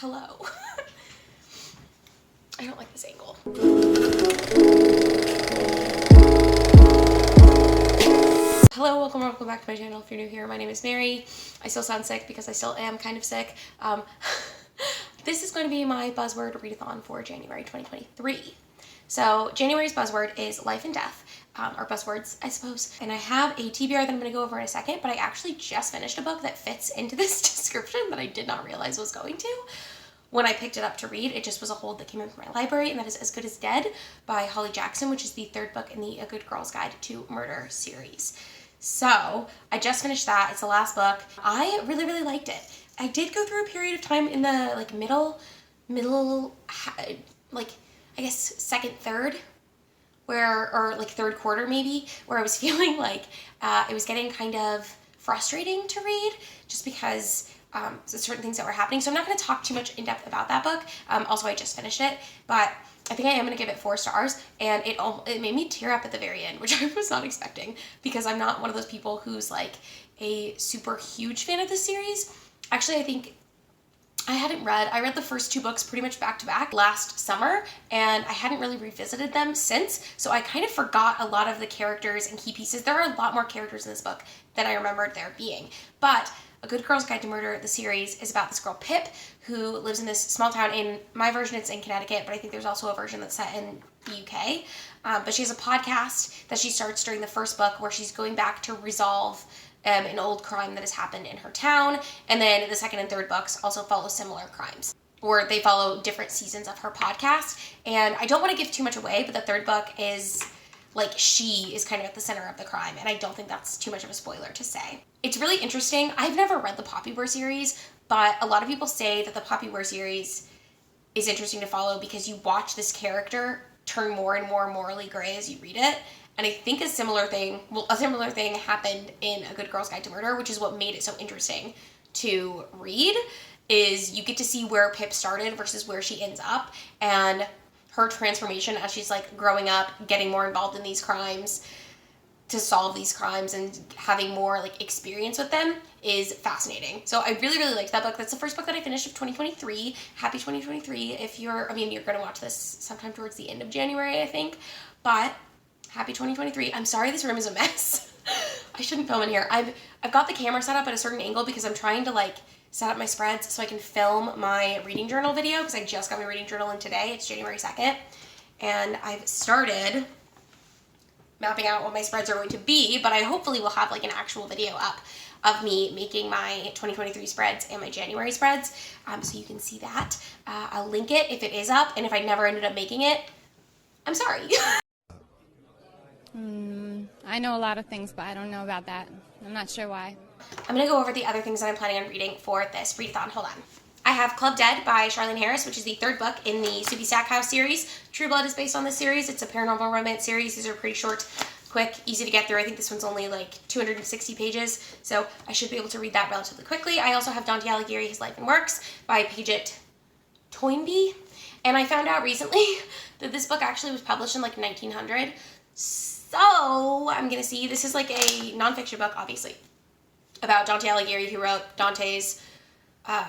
Hello. I don't like this angle. Hello, welcome back to my channel. If you're new here, my name is Mary. I still sound sick because I still am kind of sick. This is going to be my buzzword readathon for January 2023. So January's buzzword is life and death, or buzzwords, I suppose. And I have a TBR that I'm going to go over in a second, but I actually just finished a book that fits into this description that I did not realize was going to. When I picked it up to read, it just was a hold that came in from my library, and that is As Good as Dead by Holly Jackson, which is the third book in the A Good Girl's Guide to Murder series. So I just finished that. It's the last book. I really, really liked it. I did go through a period of time in the middle, I guess second, third, or third quarter maybe, where I was feeling like it was getting kind of frustrating to read just because certain things that were happening. So I'm not going to talk too much in depth about that book. Also, I just finished it, but I think I am going to give it 4 stars, and it made me tear up at the very end, which I was not expecting because I'm not one of those people who's like a super huge fan of this series. Actually, I think I read the first 2 books pretty much back to back last summer, and I hadn't really revisited them since, so I kind of forgot a lot of the characters and key pieces. There are a lot more characters in this book than I remembered there being, but A Good Girl's Guide to Murder, the series, is about this girl, Pip, who lives in this small town. In my version, it's in Connecticut, but I think there's also a version that's set in the UK. But she has a podcast that she starts during the first book where she's going back to resolve an old crime that has happened in her town. And then the second and third books also follow similar crimes, or they follow different seasons of her podcast. And I don't want to give too much away, but the third book is like she is kind of at the center of the crime, and I don't think that's too much of a spoiler to say. It's really interesting. I've never read the Poppy War series, but a lot of people say that the Poppy War series is interesting to follow because you watch this character turn more and more morally gray as you read it. And I think a similar thing happened in A Good Girl's Guide to Murder, which is what made it so interesting to read, is you get to see where Pip started versus where she ends up, and her transformation as she's like growing up, getting more involved in these crimes to solve these crimes and having more like experience with them is fascinating. So I really, really liked that book. That's the first book that I finished of 2023. Happy 2023. You're going to watch this sometime towards the end of January, I think, but happy 2023. I'm sorry this room is a mess. I shouldn't film in here. I've got the camera set up at a certain angle because I'm trying to like set up my spreads so I can film my reading journal video, because I just got my reading journal in today. It's January 2nd, and I've started mapping out what my spreads are going to be, but I hopefully will have like an actual video up of me making my 2023 spreads and my January spreads, so you can see that. I'll link it if it is up, and if I never ended up making it, I'm sorry. I know a lot of things, but I don't know about that. I'm not sure why. I'm going to go over the other things that I'm planning on reading for this readathon. Hold on. I have Club Dead by Charlene Harris, which is the 3rd book in the Subi Stackhouse series. True Blood is based on this series. It's a paranormal romance series. These are pretty short, quick, easy to get through. I think this one's only like 260 pages, so I should be able to read that relatively quickly. I also have Dante Alighieri, His Life and Works by Paget Toynbee, and I found out recently that this book actually was published in like 1900. So I'm going to see, this is like a nonfiction book, obviously, about Dante Alighieri, who wrote Dante's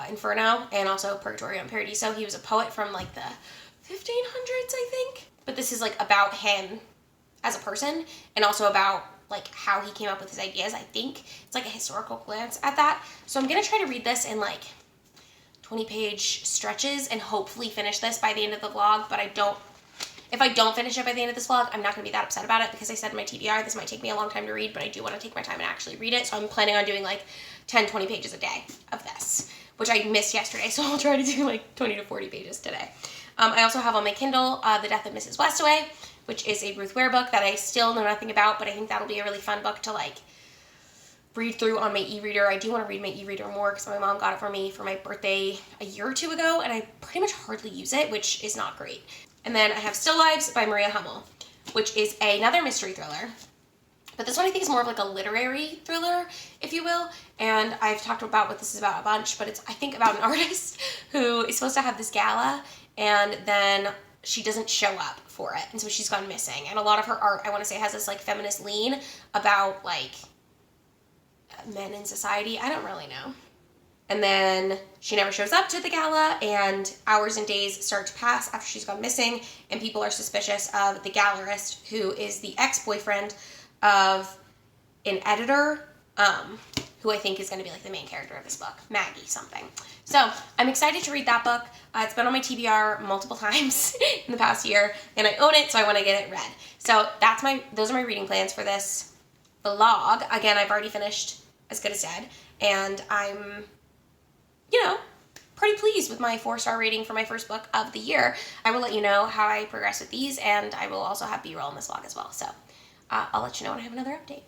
Inferno and also Purgatorio and Paradiso. He was a poet from like the 1500s, I think. But this is like about him as a person, and also about like how he came up with his ideas. I think it's like a historical glance at that. So I'm going to try to read this in like 20-page stretches and hopefully finish this by the end of the vlog, but if I don't finish it by the end of this vlog, I'm not going to be that upset about it, because I said in my TBR this might take me a long time to read, but I do want to take my time and actually read it. So I'm planning on doing like 10, 20 pages a day of this, which I missed yesterday. So I'll try to do like 20 to 40 pages today. I also have on my Kindle The Death of Mrs. Westaway, which is a Ruth Ware book that I still know nothing about, but I think that'll be a really fun book to like read through on my e-reader. I do want to read my e-reader more because my mom got it for me for my birthday a year or 2 ago, and I pretty much hardly use it, which is not great. And then I have Still Lives by Maria Hummel, which is another mystery thriller. But this one I think is more of like a literary thriller, if you will. And I've talked about what this is about a bunch, but it's, I think, about an artist who is supposed to have this gala, and then she doesn't show up for it. And so she's gone missing. And a lot of her art, I want to say, has this like feminist lean about like men in society. I don't really know. and then she never shows up to the gala, and hours and days start to pass after she's gone missing, and people are suspicious of the gallerist, who is the ex-boyfriend of an editor, who I think is going to be like the main character of this book, Maggie something. So I'm excited to read that book. It's been on my TBR multiple times in the past year, and I own it, so I want to get it read. So those are my reading plans for this vlog. Again, I've already finished As Good as Dead, and I'm, pretty pleased with my 4-star rating for my first book of the year. I will let you know how I progress with these, and I will also have B-roll in this vlog as well. So I'll let you know when I have another update.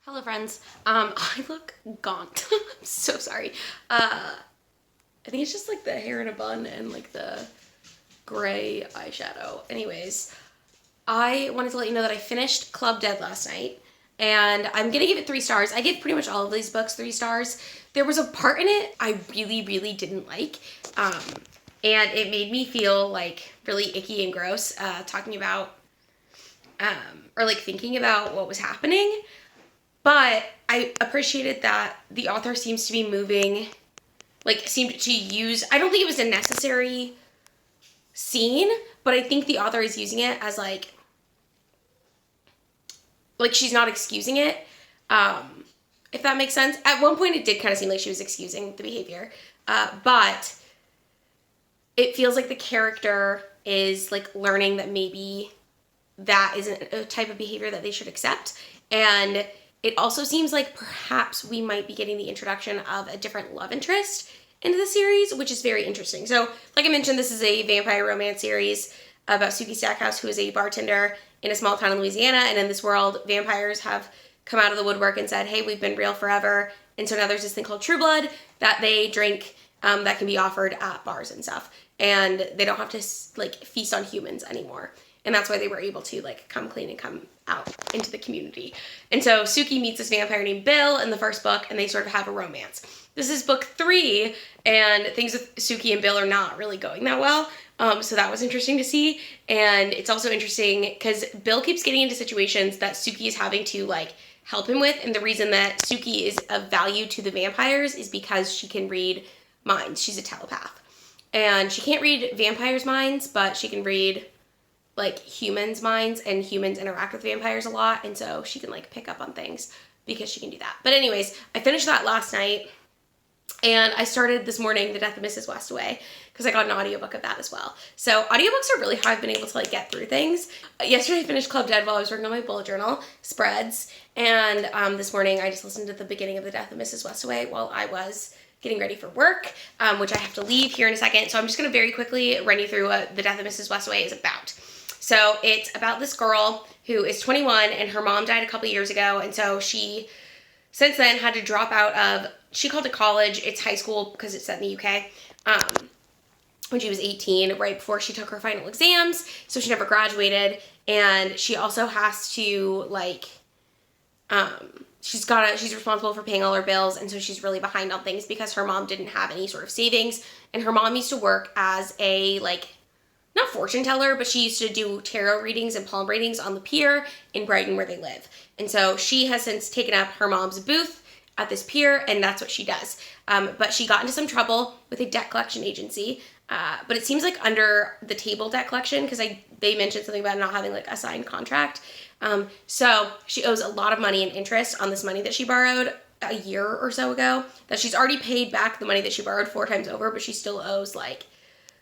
Hello friends. I look gaunt. I'm so sorry. I think it's just like the hair in a bun and like the gray eyeshadow. Anyways, I wanted to let you know that I finished Club Dead last night, and I'm gonna give it 3 stars. I give pretty much all of these books 3 stars. There was a part in it I really, really didn't like, and it made me feel like really icky and gross, talking about, or like thinking about what was happening. But I appreciated that the author seems to be seemed to use, I don't think it was a necessary scene, but I think the author is using it as like she's not excusing it, if that makes sense. At one point it did kind of seem like she was excusing the behavior, but it feels like the character is like learning that maybe that isn't a type of behavior that they should accept. And it also seems like perhaps we might be getting the introduction of a different love interest into the series, which is very interesting. So, like I mentioned, this is a vampire romance series about Sookie Stackhouse, who is a bartender in a small town in Louisiana, and in this world, vampires have come out of the woodwork and said, hey, we've been real forever, and so now there's this thing called True Blood that they drink, that can be offered at bars and stuff, and they don't have to, feast on humans anymore. And that's why they were able to, come clean and come out into the community. And so Sookie meets this vampire named Bill in the first book, and they sort of have a romance. This is book 3, and things with Sookie and Bill are not really going that well. So that was interesting to see. And it's also interesting because Bill keeps getting into situations that Sookie is having to, help him with. And the reason that Sookie is of value to the vampires is because she can read minds. She's a telepath. And she can't read vampires' minds, but she can read humans' minds, and humans interact with vampires a lot, and so she can pick up on things because she can do that. But anyways, I finished that last night, and I started this morning The Death of Mrs. Westaway because I got an audiobook of that as well. So audiobooks are really how I've been able to get through things. Yesterday I finished Club Dead while I was working on my bullet journal spreads, and this morning I just listened to the beginning of The Death of Mrs. Westaway while I was getting ready for work, which I have to leave here in a second. So I'm just going to very quickly run you through what The Death of Mrs. Westaway is about. So it's about this girl who is 21, and her mom died a couple years ago, and so she, since then, had to drop out of, she called it college, it's high school because it's set in the UK, when she was 18, right before she took her final exams, so she never graduated, and she also has to, she's responsible for paying all her bills, and so she's really behind on things because her mom didn't have any sort of savings, and her mom used to work as a, not fortune teller, but she used to do tarot readings and palm readings on the pier in Brighton where they live. And so she has since taken up her mom's booth at this pier, and that's what she does. But she got into some trouble with a debt collection agency, but it seems like under the table debt collection, because they mentioned something about not having a signed contract. So she owes a lot of money in interest on this money that she borrowed a year or so ago, that she's already paid back the money that she borrowed 4 times over, but she still owes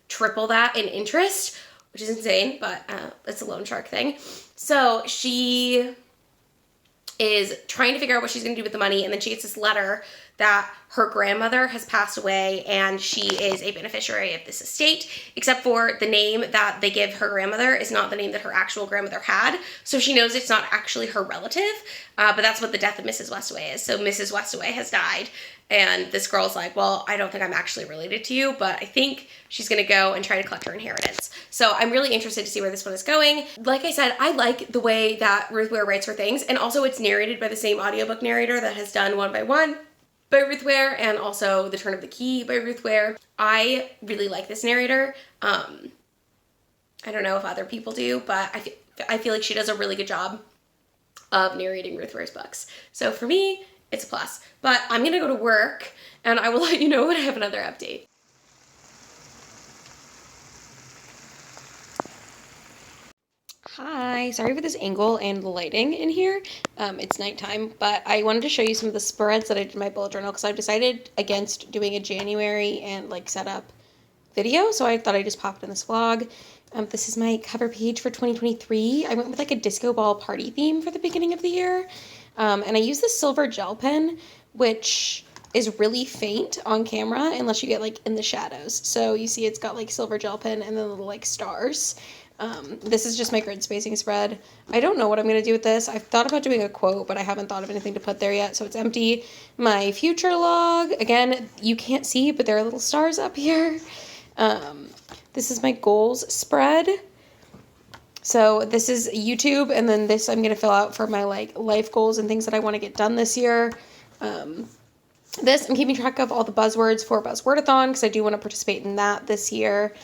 triple that in interest, which is insane, but it's a loan shark thing. So she is trying to figure out what she's going to do with the money, and then she gets this letter that her grandmother has passed away and she is a beneficiary of this estate, except for the name that they give her grandmother is not the name that her actual grandmother had, so she knows it's not actually her relative, but that's what the death of Mrs. Westaway is. So Mrs. Westaway has died, and this girl's like, well, I don't think I'm actually related to you, but I think she's gonna go and try to collect her inheritance. So I'm really interested to see where this one is going. Like I said, I like the way that Ruth Ware writes her things, and also it's narrated by the same audiobook narrator that has done One by One by Ruth Ware and also The Turn of the Key by Ruth Ware. I really like this narrator. I don't know if other people do, but I feel like she does a really good job of narrating Ruth Ware's books. So for me, it's a plus. But I'm gonna go to work and I will let you know when I have another update. Hi, sorry for this angle and the lighting in here. It's nighttime, but I wanted to show you some of the spreads that I did in my bullet journal because I've decided against doing a January and like setup video, so I thought I'd just pop it in this vlog. This is my cover page for 2023. I went with like a disco ball party theme for the beginning of the year, and I used this silver gel pen, which is really faint on camera unless you get like in the shadows. So you see it's got like silver gel pen and then little like stars. This is just my grid spacing spread. I don't know what I'm going to do with this. I've thought about doing a quote, but I haven't thought of anything to put there yet, so it's empty. My future log, again, you can't see, but there are little stars up here. This is my goals spread. So this is YouTube, and then this I'm going to fill out for my like life goals and things that I want to get done this year. This I'm keeping track of all the buzzwords for Buzzwordathon because I do want to participate in that this year.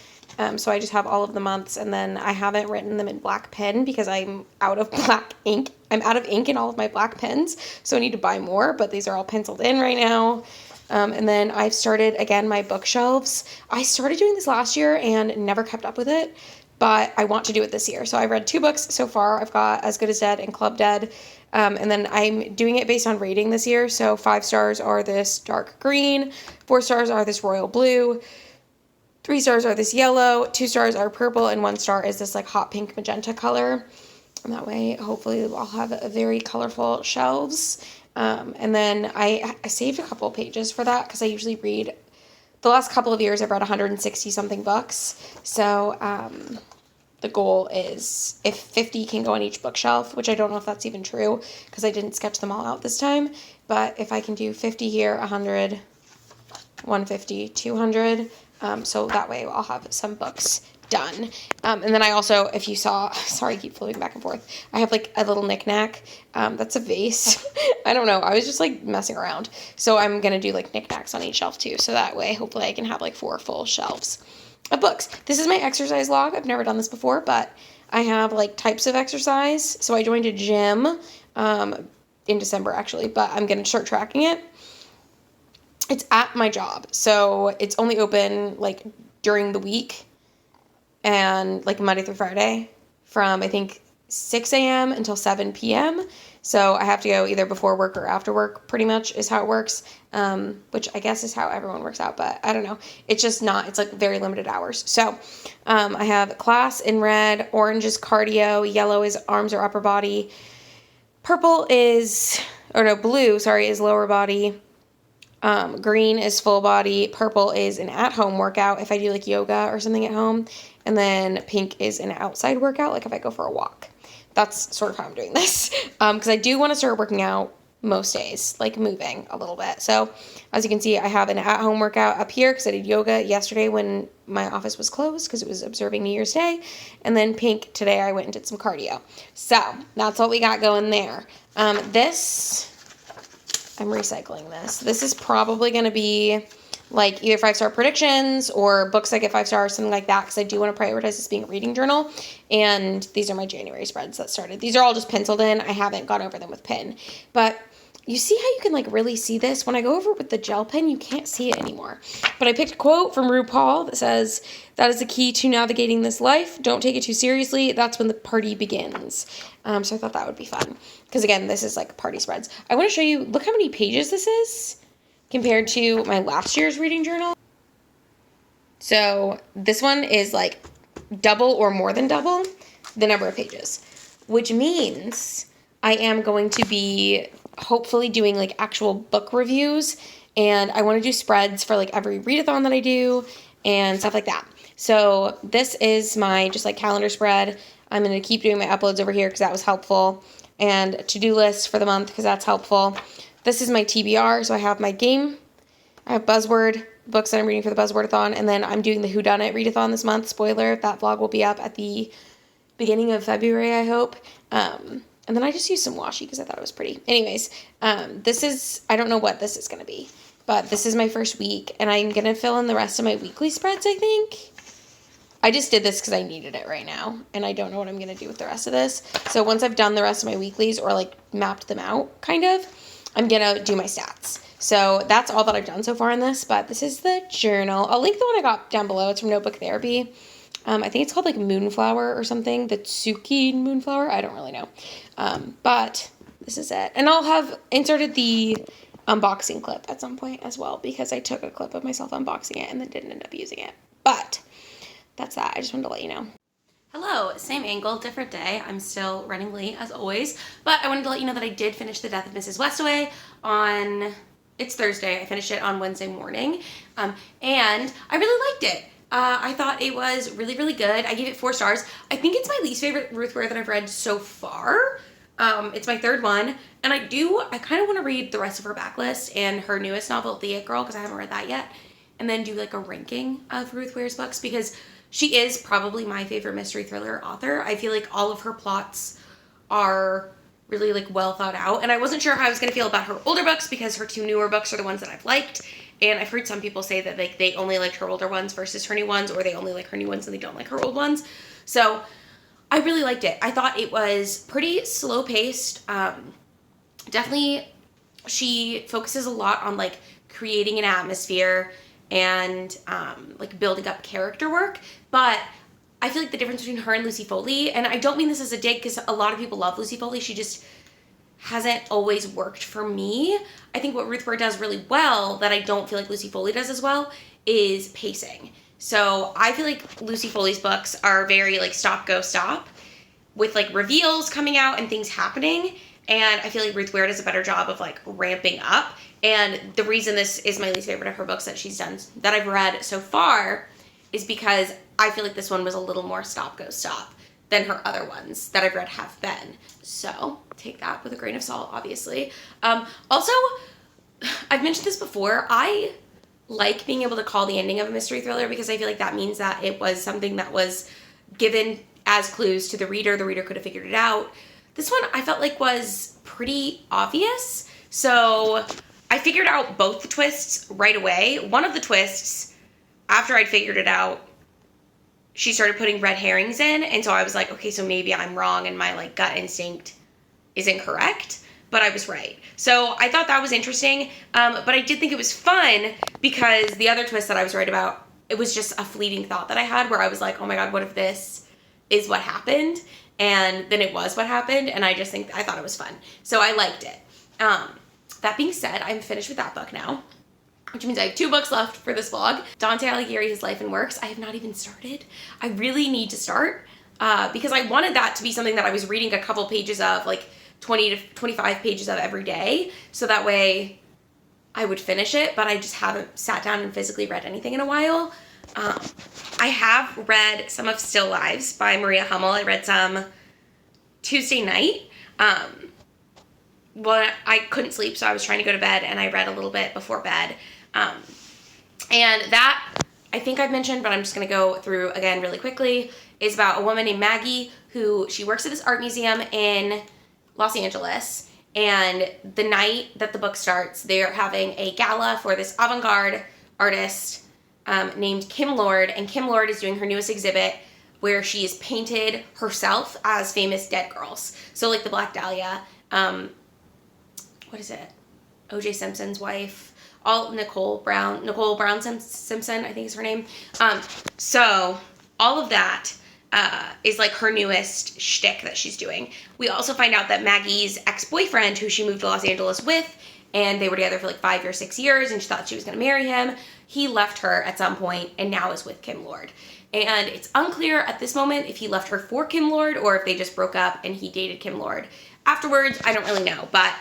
So I just have all of the months, and then I haven't written them in black pen because I'm out of black ink. I'm out of ink in all of my black pens, so I need to buy more, but these are all penciled in right now. And then I've started, again, my bookshelves. I started doing this last year and never kept up with it, but I want to do it this year. So I've read 2 books so far. I've got As Good as Dead and Club Dead. And then I'm doing it based on rating this year. So 5 stars are this dark green, 4 stars are this royal blue, 3 stars are this yellow, 2 stars are purple, and 1 star is this like hot pink magenta color. And that way, hopefully, I'll have a very colorful shelves. And then I saved a couple of pages for that because I usually read, the last couple of years I've read 160 something books. So the goal is if 50 can go on each bookshelf, which I don't know if that's even true because I didn't sketch them all out this time. But if I can do 50 here, 100, 150, 200, so that way I'll have some books done. And then I also, if you saw, sorry, I keep flipping back and forth, I have like a little knickknack. That's a vase. I don't know. I was just like messing around. So I'm going to do like knickknacks on each shelf too. So that way, hopefully I can have like 4 full shelves of books. This is my exercise log. I've never done this before, but I have like types of exercise. So I joined a gym in December actually, but I'm going to start tracking it. It's at my job, so it's only open like during the week and like Monday through Friday from I think 6 a.m. until 7 p.m. So I have to go either before work or after work, pretty much is how it works, which I guess is how everyone works out, but I don't know. It's just not, it's like very limited hours. So I have class in red, orange is cardio, yellow is arms or upper body, blue is lower body. Green is full body, purple is an at-home workout if I do like yoga or something at home, and then pink is an outside workout, like if I go for a walk. That's sort of how I'm doing this, because I do want to start working out most days, like moving a little bit. So as you can see, I have an at-home workout up here because I did yoga yesterday when my office was closed because it was observing New Year's Day, and then pink today I went and did some cardio. So that's what we got going there. I'm recycling this. This is probably going to be like either 5-star predictions or books that get 5 stars, something like that, because I do want to prioritize this being a reading journal. And these are my January spreads that started. These are all just penciled in. I haven't gone over them with pen. But you see how you can like really see this? When I go over with the gel pen, you can't see it anymore. But I picked a quote from RuPaul that says, "That is the key to navigating this life. Don't take it too seriously. That's when the party begins." So I thought that would be fun. Because again, this is like party spreads. I want to show you, look how many pages this is compared to my last year's reading journal. So this one is like double or more than double the number of pages, which means I am going to be hopefully doing like actual book reviews, and I want to do spreads for like every readathon that I do and stuff like that. So this is my just like calendar spread. I'm going to keep doing my uploads over here because that was helpful, and a to-do list for the month because that's helpful. This is my TBR, so I have my game, I have buzzword, books that I'm reading for the buzzwordathon, and then I'm doing the whodunit readathon this month. Spoiler, that vlog will be up at the beginning of February, I hope. And then I just used some washi because I thought it was pretty. Anyways, this is, I don't know what this is going to be, but this is my first week, and I'm going to fill in the rest of my weekly spreads, I think. I just did this because I needed it right now, and I don't know what I'm going to do with the rest of this. So once I've done the rest of my weeklies, or like mapped them out, kind of, I'm going to do my stats. So that's all that I've done so far in this, but this is the journal. I'll link the one I got down below. It's from Notebook Therapy. I think it's called like Moonflower or something. The Tsuki Moonflower. I don't really know. But this is it. And I'll have inserted the unboxing clip at some point as well, because I took a clip of myself unboxing it and then didn't end up using it. But that's that. I just wanted to let you know. Hello, same angle, different day. I'm still running late as always, but I wanted to let you know that I did finish The Death of Mrs. Westaway on, it's Thursday. I finished it on Wednesday morning, and I really liked it. I thought it was really, really good. I gave it 4 stars. I think it's my least favorite Ruth Ware that I've read so far. It's my 3rd one, and I kind of want to read the rest of her backlist and her newest novel, The It Girl, because I haven't read that yet, and then do like a ranking of Ruth Ware's books, because she is probably my favorite mystery thriller author. I feel like all of her plots are really like well thought out, and I wasn't sure how I was going to feel about her older books, because her 2 newer books are the ones that I've liked. And I've heard some people say that like they only liked her older ones versus her new ones, or they only like her new ones and they don't like her old ones. So I really liked it. I thought it was pretty slow paced. Definitely she focuses a lot on like creating an atmosphere and like building up character work. But I feel like the difference between her and Lucy Foley, and I don't mean this as a dig because a lot of people love Lucy Foley, she just hasn't always worked for me. I think what Ruth Ware does really well that I don't feel like Lucy Foley does as well is pacing. So I feel like Lucy Foley's books are very like stop, go, stop, with like reveals coming out and things happening. And I feel like Ruth Ware does a better job of like ramping up. And the reason this is my least favorite of her books that she's done, that I've read so far, is because I feel like this one was a little more stop, go, stop than her other ones that I've read have been. So take that with a grain of salt, obviously. Also, I've mentioned this before, I like being able to call the ending of a mystery thriller because I feel like that means that it was something that was given as clues to the reader. The reader could have figured it out. This one I felt like was pretty obvious. So I figured out both the twists right away. One of the twists, after I'd figured it out, she started putting red herrings in, and so I was like, okay, so maybe I'm wrong and my like gut instinct is incorrect, but I was right. So I thought that was interesting, but I did think it was fun because the other twist that I was right about, it was just a fleeting thought that I had where I was like, oh my god, what if this is what happened? And then it was what happened, and I thought it was fun. So I liked it. That being said, I'm finished with that book now, which means I have 2 books left for this vlog. Dante Alighieri, His Life and Works. I have not even started. I really need to start because I wanted that to be something that I was reading a couple pages of, like 20 to 25 pages of every day, so that way I would finish it, but I just haven't sat down and physically read anything in a while. I have read some of Still Lives by Maria Hummel. I read some Tuesday night. Well, I couldn't sleep, so I was trying to go to bed, and I read a little bit before bed. And that, I think I've mentioned, but I'm just going to go through again really quickly, is about a woman named Maggie who, she works at this art museum in Los Angeles, and the night that the book starts, they're having a gala for this avant-garde artist named Kim Lord, and Kim Lord is doing her newest exhibit where she has painted herself as famous dead girls. So like the Black Dahlia, what is it? O.J. Simpson's wife, Nicole Brown Simpson, I think is her name. So all of that is like her newest shtick that she's doing. We also find out that Maggie's ex-boyfriend, who she moved to Los Angeles with, and they were together for like 5 or 6 years, and she thought she was going to marry him, he left her at some point and now is with Kim Lord. And it's unclear at this moment if he left her for Kim Lord or if they just broke up and he dated Kim Lord. afterwards. I don't really know, but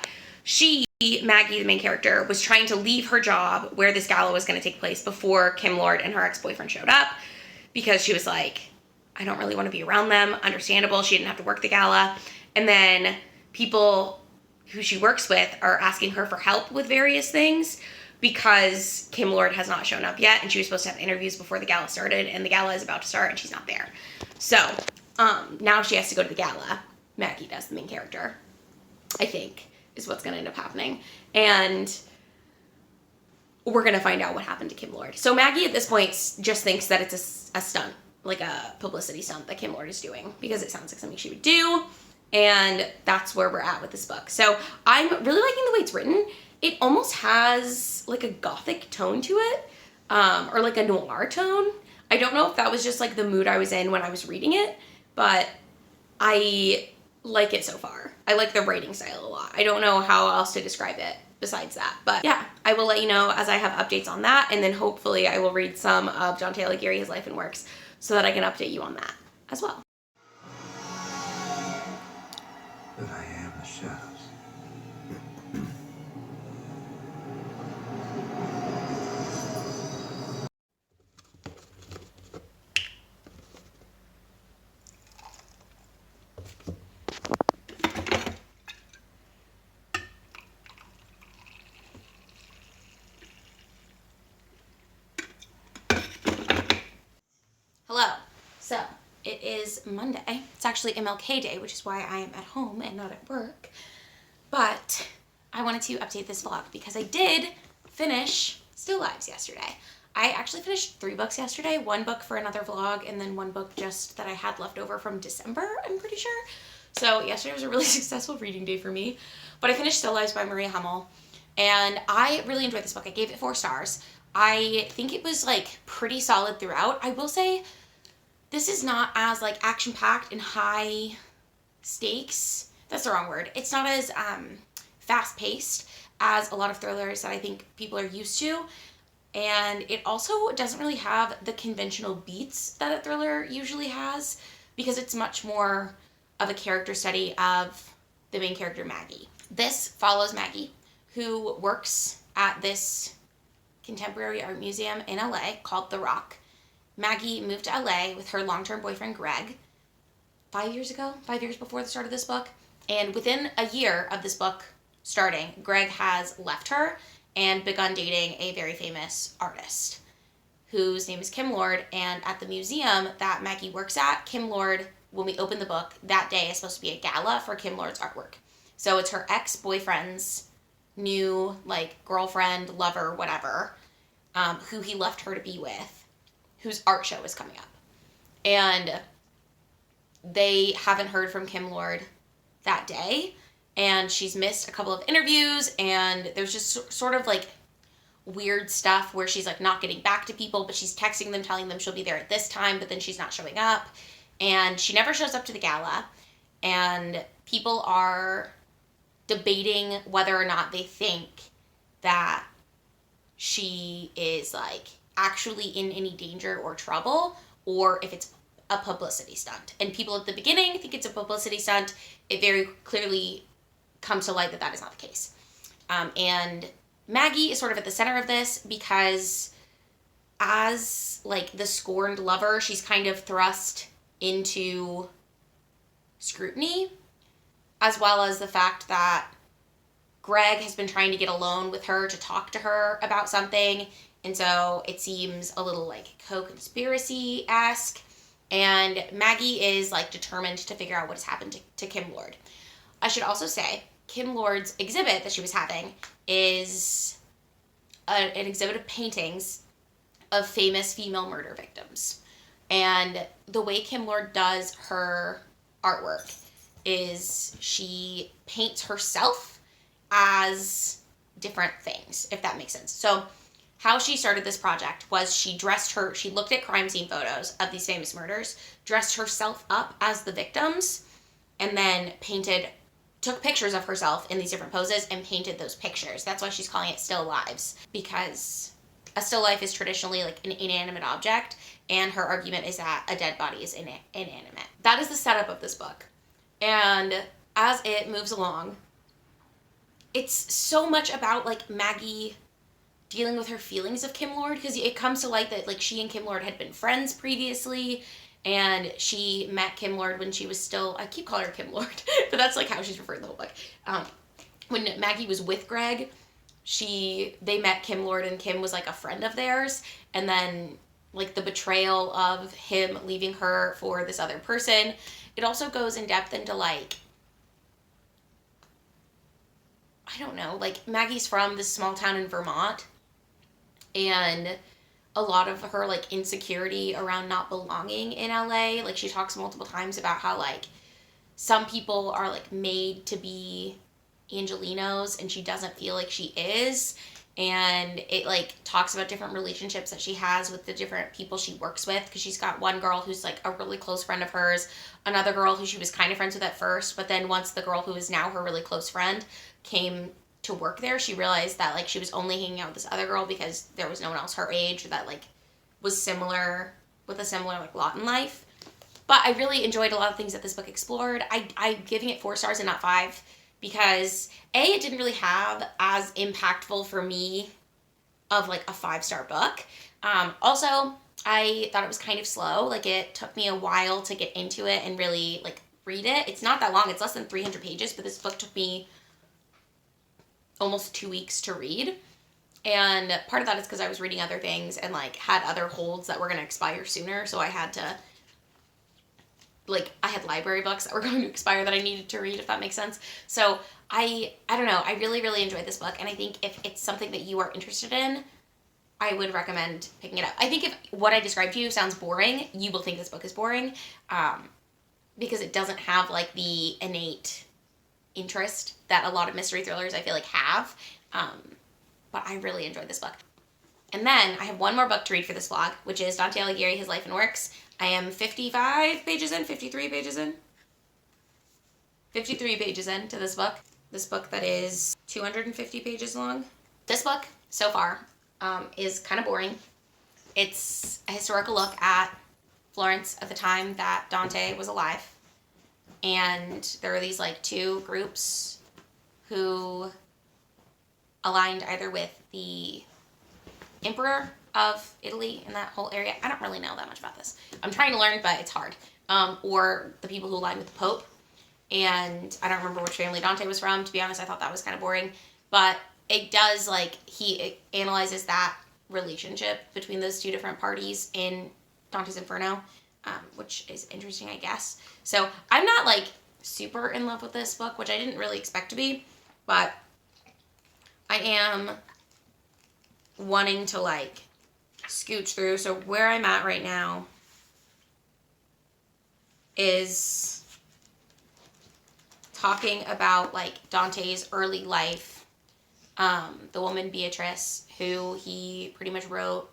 Maggie, the main character, was trying to leave her job where this gala was going to take place before Kim Lord and her ex-boyfriend showed up, because she was like, I don't really want to be around them. Understandable. She didn't have to work the gala. And then people who she works with are asking her for help with various things because Kim Lord has not shown up yet, and she was supposed to have interviews before the gala started, and the gala is about to start and she's not there. So now she has to go to the gala. Maggie does, the main character, I think, is what's going to end up happening. And we're going to find out what happened to Kim Lord. So Maggie at this point just thinks that it's a stunt, like a publicity stunt that Kim Lord is doing, because it sounds like something she would do. And that's where we're at with this book. So I'm really liking the way it's written. It almost has like a gothic tone to it, or like a noir tone. I don't know if that was just like the mood I was in when I was reading it, but I like it so far. I like the writing style a lot. I don't know how else to describe it besides that. But yeah, I will let you know as I have updates on that, and then hopefully I will read some of John Taylor Gary's life and works so that I can update you on that as well. But I am the shadows. Hello. So it is Monday. It's actually MLK Day, which is why I am at home and not at work. But I wanted to update this vlog because I did finish Still Lives yesterday. I actually finished 3 books yesterday, 1 book for another vlog, and then 1 book just that I had left over from December, I'm pretty sure. So yesterday was a really successful reading day for me. But I finished Still Lives by Maria Hummel, and I really enjoyed this book. I gave it 4 stars. I think it was like pretty solid throughout. I will say this is not as like action-packed and high stakes. That's the wrong word. It's not as fast-paced as a lot of thrillers that I think people are used to. And it also doesn't really have the conventional beats that a thriller usually has, because it's much more of a character study of the main character, Maggie. This follows Maggie, who works at this contemporary art museum in LA called The Rock. Maggie moved to LA with her long-term boyfriend, Greg, 5 years ago, 5 years before the start of this book. And within a year of this book starting, Greg has left her and begun dating a very famous artist whose name is Kim Lord. And at the museum that Maggie works at, Kim Lord, when we open the book, that day is supposed to be a gala for Kim Lord's artwork. So it's her ex-boyfriend's new, like, girlfriend, lover, whatever, who he left her to be with, whose art show is coming up. And they haven't heard from Kim Lord that day, and she's missed a couple of interviews, and there's just sort of like weird stuff where she's like not getting back to people, but she's texting them telling them she'll be there at this time, but then she's not showing up, and she never shows up to the gala. And people are debating whether or not they think that she is like actually in any danger or trouble, or if it's a publicity stunt. And people at the beginning think it's a publicity stunt. It very clearly comes to light that that is not the case. And Maggie is sort of at the center of this because as like the scorned lover, she's kind of thrust into scrutiny, as well as the fact that Greg has been trying to get alone with her to talk to her about something. And so it seems a little like co-conspiracy-esque. And Maggie is like determined to figure out what has happened to Kim Lord. I should also say, Kim Lord's exhibit that she was having is an exhibit of paintings of famous female murder victims. And the way Kim Lord does her artwork is she paints herself as different things, if that makes sense. So how she started this project was she looked at crime scene photos of these famous murders, dressed herself up as the victims, and then took pictures of herself in these different poses and painted those pictures. That's why she's calling it Still Lives, because a still life is traditionally like an inanimate object, and her argument is that a dead body is inanimate. That is the setup of this book. And as it moves along, it's so much about, like, Maggie dealing with her feelings of Kim Lord, because it comes to light that, like, she and Kim Lord had been friends previously, and she met Kim Lord when she was still, I keep calling her Kim Lord, but that's, like, how she's referred in the whole book. When Maggie was with Greg, they met Kim Lord, and Kim was, like, a friend of theirs, and then, like, the betrayal of him leaving her for this other person. It also goes in depth into, like, I don't know, like, Maggie's from this small town in Vermont, and a lot of her, like, insecurity around not belonging in LA, like, she talks multiple times about how, like, some people are, like, made to be Angelinos, and she doesn't feel like she is, and it, like, talks about different relationships that she has with the different people she works with, because she's got one girl who's, like, a really close friend of hers, another girl who she was kind of friends with at first, but then once the girl who is now her really close friend came to work there, she realized that, like, she was only hanging out with this other girl because there was no one else her age that, like, was similar, with a similar, like, lot in life. But I really enjoyed a lot of things that this book explored. I'm giving it 4 stars and not 5 because, A, it didn't really have as impactful for me of, like, a 5-star book. Also, I thought it was kind of slow. Like, it took me a while to get into it and really, like, read it. It's not that long. It's less than 300 pages, but this book took me almost 2 weeks to read. And part of that is because I was reading other things and, like, had other holds that were going to expire sooner. So I had to, like, I had library books that were going to expire that I needed to read, if that makes sense. So I don't know. I really, really enjoyed this book. And I think if it's something that you are interested in, I would recommend picking it up. I think if what I described to you sounds boring, you will think this book is boring, because it doesn't have, like, the innate interest that a lot of mystery thrillers I feel like have. But I really enjoyed this book. And then I have one more book to read for this vlog, which is Dante Alighieri, His Life and Works. I am 53 pages into this book. This book that is 250 pages long. This book, so far, is kind of boring. It's a historical look at Florence at the time that Dante was alive. And there are these, like, 2 groups who aligned either with the emperor of Italy in that whole area. I don't really know that much about this. I'm trying to learn, but it's hard. Or the people who aligned with the Pope. And I don't remember which family Dante was from. To be honest, I thought that was kind of boring. But it does, like, it analyzes that relationship between those 2 different parties in Dante's Inferno, which is interesting, I guess. So I'm not, like, super in love with this book, which I didn't really expect to be, but I am wanting to, like, scooch through. So where I'm at right now is talking about, like, Dante's early life, the woman Beatrice, who he pretty much wrote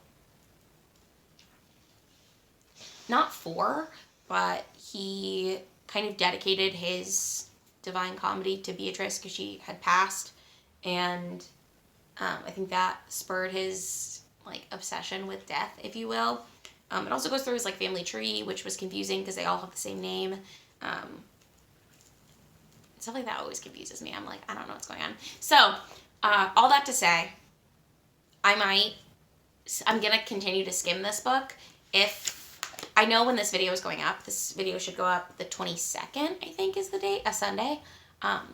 not for, but he kind of dedicated his Divine Comedy to Beatrice because she had passed, and I think that spurred his, like, obsession with death, if you will. It also goes through his, like, family tree, which was confusing because they all have the same name. Stuff like that always confuses me. I'm like, I don't know what's going on. So, all that to say, I'm going to continue to skim this book. I know when this video is going up, this video should go up the 22nd, I think is the date, a Sunday.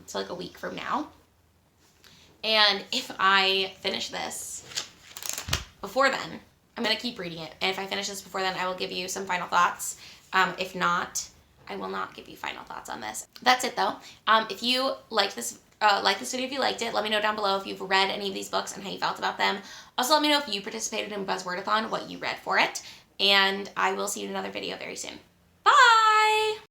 So, like, a week from now. And if I finish this before then, I'm going to keep reading it. And if I finish this before then, I will give you some final thoughts. If not, I will not give you final thoughts on this. That's it, though. If you liked this video, if you liked it, let me know down below if you've read any of these books and how you felt about them. Also, let me know if you participated in Buzzwordathon, what you read for it. And I will see you in another video very soon. Bye!